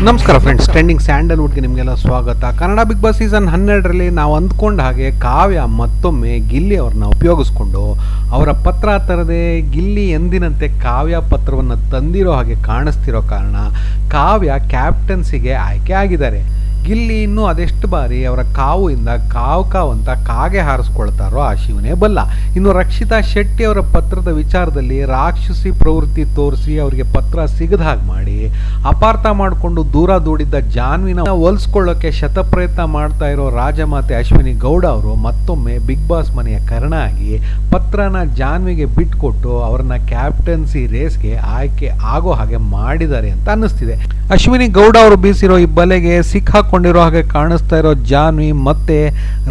ನಮಸ್ಕಾರ friends, trending ಸ್ಯಾಂಡಲ್ವುಡ್ಗೆ ನಿಮಗೆಲ್ಲ ಸ್ವಾಗತ. ಕನ್ನಡ ಬಿಗ್ ಬಾಸ್ ಸೀಸನ್ 12ರಲ್ಲಿ ನಾವು ಅಂದ್ಕೊಂಡ ಹಾಗೆ ಕಾವ್ಯ ಮತ್ತೊಮ್ಮೆ ಗಿಲ್ಲಿ ಅವ್ರನ್ನ ಉಪಯೋಗಿಸ್ಕೊಂಡು ಅವರ ಪತ್ರ ತರದೆ ಗಿಲ್ಲಿ ಎಂದಿನಂತೆ ಕಾವ್ಯ ಪತ್ರವನ್ನು ತಂದಿರೋ ಹಾಗೆ ಕಾಣಿಸ್ತಿರೋ ಕಾರಣ ಕಾವ್ಯ ಕ್ಯಾಪ್ಟನ್ಸಿಗೆ ಆಯ್ಕೆ ಆಗಿದ್ದಾರೆ. ಗಿಲ್ಲಿ ಇನ್ನೂ ಅದೆಷ್ಟು ಬಾರಿ ಅವರ ಕಾವಿಂದ ಕಾವಂತ ಕಾಗೆ ಹಾರಿಸ್ಕೊಳ್ತಾರೋ ಆ ಶಿವನೇ ಬಲ್ಲ. ಇನ್ನು ರಕ್ಷಿತಾ ಶೆಟ್ಟಿ ಅವರ ಪತ್ರದ ವಿಚಾರದಲ್ಲಿ ರಾಕ್ಷಸಿ ಪ್ರವೃತ್ತಿ ತೋರಿಸಿ ಅವರಿಗೆ ಪತ್ರ ಸಿಗದ ಹಾಗೆ ಮಾಡಿ ಅಪಾರ್ಥ ಮಾಡಿಕೊಂಡು ದೂರ ದೂಡಿದ್ದ ಜಾನ್ವಿನ ಹೋಲಿಸ್ಕೊಳ್ಳೋಕೆ ಶತಪ್ರಯತ್ನ ಮಾಡ್ತಾ ಇರೋ ರಾಜಮಾತೆ ಅಶ್ವಿನಿ ಗೌಡ ಅವರು ಮತ್ತೊಮ್ಮೆ ಬಿಗ್ ಬಾಸ್ ಮನೆಯ ಕರ್ಣ ಆಗಿ ಪತ್ರನ ಜಾನ್ವಿಗೆ ಬಿಟ್ಕೊಟ್ಟು ಅವ್ರನ್ನ ಕ್ಯಾಪ್ಟನ್ಸಿ ರೇಸ್ಗೆ ಆಯ್ಕೆ ಆಗೋ ಹಾಗೆ ಮಾಡಿದ್ದಾರೆ ಅಂತ ಅನ್ನಿಸ್ತಿದೆ. ಅಶ್ವಿನಿ ಗೌಡ ಅವರು ಬೀಸಿರೋ ಈ ಬಲೆಗೆ ಸಿಕ್ಕಾಕೊಂಡಿರೋ ಹಾಗೆ ಕಾಣಿಸ್ತಾ ಇರೋ ಜಾನ್ವಿ ಮತ್ತೆ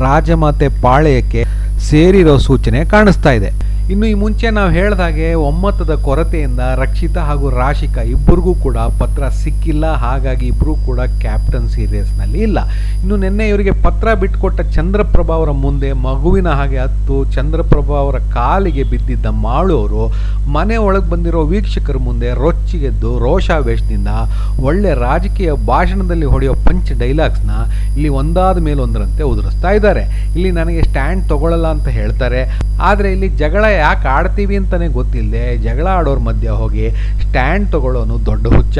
ರಾಜಮಾತೆ ಪಾಳೆಯಕ್ಕೆ ಸೇರಿರೋ ಸೂಚನೆ ಕಾಣಿಸ್ತಾ ಇದೆ. ಇನ್ನು ಈ ಮುಂಚೆ ನಾವು ಹೇಳಿದಾಗೆ ಒಮ್ಮತದ ಕೊರತೆಯಿಂದ ರಕ್ಷಿತಾ ಹಾಗೂ ರಾಶಿಕಾ ಇಬ್ಬರಿಗೂ ಕೂಡ ಪತ್ರ ಸಿಕ್ಕಿಲ್ಲ. ಹಾಗಾಗಿ ಇಬ್ಬರೂ ಕೂಡ ಕ್ಯಾಪ್ಟನ್ಸಿ ರೇಸ್ನಲ್ಲಿ ಇಲ್ಲ. ಇನ್ನು ನಿನ್ನೆ ಇವರಿಗೆ ಪತ್ರ ಬಿಟ್ಕೊಟ್ಟ ಚಂದ್ರಪ್ರಭಾ ಅವರ ಮುಂದೆ ಮಗುವಿನ ಹಾಗೆ ಹತ್ತು ಚಂದ್ರಪ್ರಭಾ ಅವರ ಕಾಲಿಗೆ ಬಿದ್ದಿದ್ದ ಮಾಳು ಅವರು ಮನೆ ಒಳಗೆ ಬಂದಿರೋ ವೀಕ್ಷಕರ ಮುಂದೆ ರೊಚ್ಚಿಗೆದ್ದು ರೋಷಾವೇಶದಿಂದ ಒಳ್ಳೆ ರಾಜಕೀಯ ಭಾಷಣದಲ್ಲಿ ಹೊಡೆಯೋ ಪಂಚ್ ಡೈಲಾಗ್ಸ್ನ ಇಲ್ಲಿ ಒಂದಾದ ಮೇಲೆ ಒಂದರಂತೆ ಉದುರಿಸ್ತಾ ಇದ್ದಾರೆ. ಇಲ್ಲಿ ನನಗೆ ಸ್ಟ್ಯಾಂಡ್ ತಗೊಳ್ಳಲ್ಲ ಅಂತ ಹೇಳ್ತಾರೆ, ಆದರೆ ಇಲ್ಲಿ ಜಗಳ ಯಾಕೆ ಆಡ್ತೀವಿ ಅಂತಲೇ ಗೊತ್ತಿಲ್ಲದೆ ಜಗಳ ಆಡೋರ ಮಧ್ಯ ಹೋಗಿ ಸ್ಟ್ಯಾಂಡ್ ತಗೊಳ್ಳೋನು ದೊಡ್ಡ ಹುಚ್ಚ.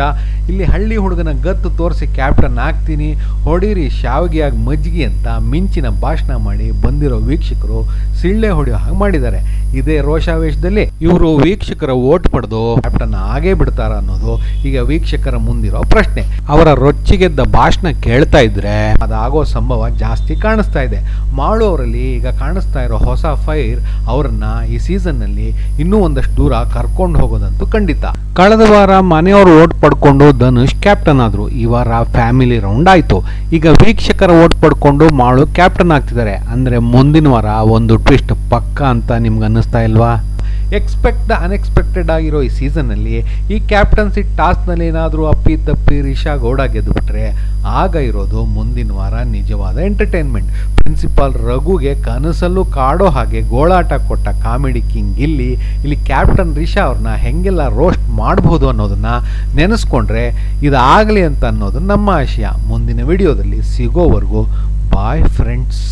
ಇಲ್ಲಿ ಹಳ್ಳಿ ಹುಡುಗನ ಗತ್ತು ತೋರಿಸಿ ಕ್ಯಾಪ್ಟನ್ ಆಗ್ತೀನಿ, ಹೊಡೀರಿ ಶಾವಿಗೆಯಾಗಿ ಮಜ್ಜಿಗೆ ಅಂತ ಮಿಂಚಿನ ಭಾಷಣ ಮಾಡಿ ಬಂದಿರೋ ವೀಕ್ಷಕರು ಸಿಳ್ಳೆ ಹೊಡೆಯೋ ಹಾಗೆ ಮಾಡಿದ್ದಾರೆ. ಇದೇ ರೋಷಾವೇಶದಲ್ಲಿ ಇವರು ವೀಕ್ಷಕರ ಓಟ್ ಪಡೆದು ಕ್ಯಾಪ್ಟನ್ ಆಗೇ ಬಿಡ್ತಾರ ಅನ್ನೋದು ಈಗ ವೀಕ್ಷಕರ ಮುಂದಿರೋ ಪ್ರಶ್ನೆ. ಅವರ ರೊಚ್ಚಿಗೆದ್ದ ಭಾಷಣ ಕೇಳ್ತಾ ಇದ್ರೆ ಅದಾಗೋ ಸಂಭವ ಜಾಸ್ತಿ ಕಾಣಿಸ್ತಾ ಇದೆ. ಮಾಳು ಅವರಲ್ಲಿ ಈಗ ಕಾಣಿಸ್ತಾ ಇರೋ ಹೊಸ ಫೈರ್ ಅವರನ್ನ ಈ ಸೀಸನ್ ನಲ್ಲಿ ಇನ್ನೂ ಒಂದಷ್ಟು ದೂರ ಕರ್ಕೊಂಡು ಹೋಗೋದಂತೂ ಖಂಡಿತ. ಕಳೆದ ವಾರ ಮನೆಯವರು ಓಟ್ ಪಡ್ಕೊಂಡು ಧನುಷ್ ಕ್ಯಾಪ್ಟನ್ ಆದ್ರು. ಈ ವಾರ ಫ್ಯಾಮಿಲಿ ರೌಂಡ್ ಆಯ್ತು. ಈಗ ವೀಕ್ಷಕರ ಓಟ್ ಪಡ್ಕೊಂಡು ಮಾಳು ಕ್ಯಾಪ್ಟನ್ ಆಗ್ತಿದ್ದಾರೆ. ಅಂದ್ರೆ ಮುಂದಿನ ವಾರ ಒಂದು ಟ್ವಿಸ್ಟ್ ಪಕ್ಕ ಅಂತ ನಿಮ್ಗೆ ಅನ್ನಿಸ್ತಾ ಇಲ್ವಾ? ಎಕ್ಸ್ಪೆಕ್ಟ್ ದ ಅನ್ಎಕ್ಸ್ಪೆಕ್ಟೆಡ್ ಆಗಿರೋ ಈ ಸೀಸನ್ನಲ್ಲಿ ಈ ಕ್ಯಾಪ್ಟನ್ಸಿ ಟಾಸ್ಕ್ನಲ್ಲಿ ಏನಾದರೂ ಅಪ್ಪಿ ರಿಷಾ ಗೌಡ ಗೆದ್ದು ಬಿಟ್ರೆ ಆಗ ಇರೋದು ಮುಂದಿನ ವಾರ ನಿಜವಾದ ಎಂಟರ್ಟೈನ್ಮೆಂಟ್. ಪ್ರಿನ್ಸಿಪಾಲ್ ರಘುಗೆ ಕನಸಲ್ಲೂ ಕಾಡೋ ಹಾಗೆ ಗೋಳಾಟ ಕೊಟ್ಟ ಕಾಮಿಡಿ ಕಿಂಗ್ ಗಿಲ್ಲಿ ಇಲ್ಲಿ ಕ್ಯಾಪ್ಟನ್ ರಿಷಾ ಅವ್ರನ್ನ ಹೆಂಗೆಲ್ಲ ರೋಸ್ಟ್ ಮಾಡ್ಬೋದು ಅನ್ನೋದನ್ನ ನೆನೆಸ್ಕೊಂಡ್ರೆ ಇದಾಗಲಿ ಅಂತ ಅನ್ನೋದು ನಮ್ಮ ಆಶಯ. ಮುಂದಿನ ವಿಡಿಯೋದಲ್ಲಿ ಸಿಗೋವರೆಗೂ ಬಾಯ್ ಫ್ರೆಂಡ್ಸ್.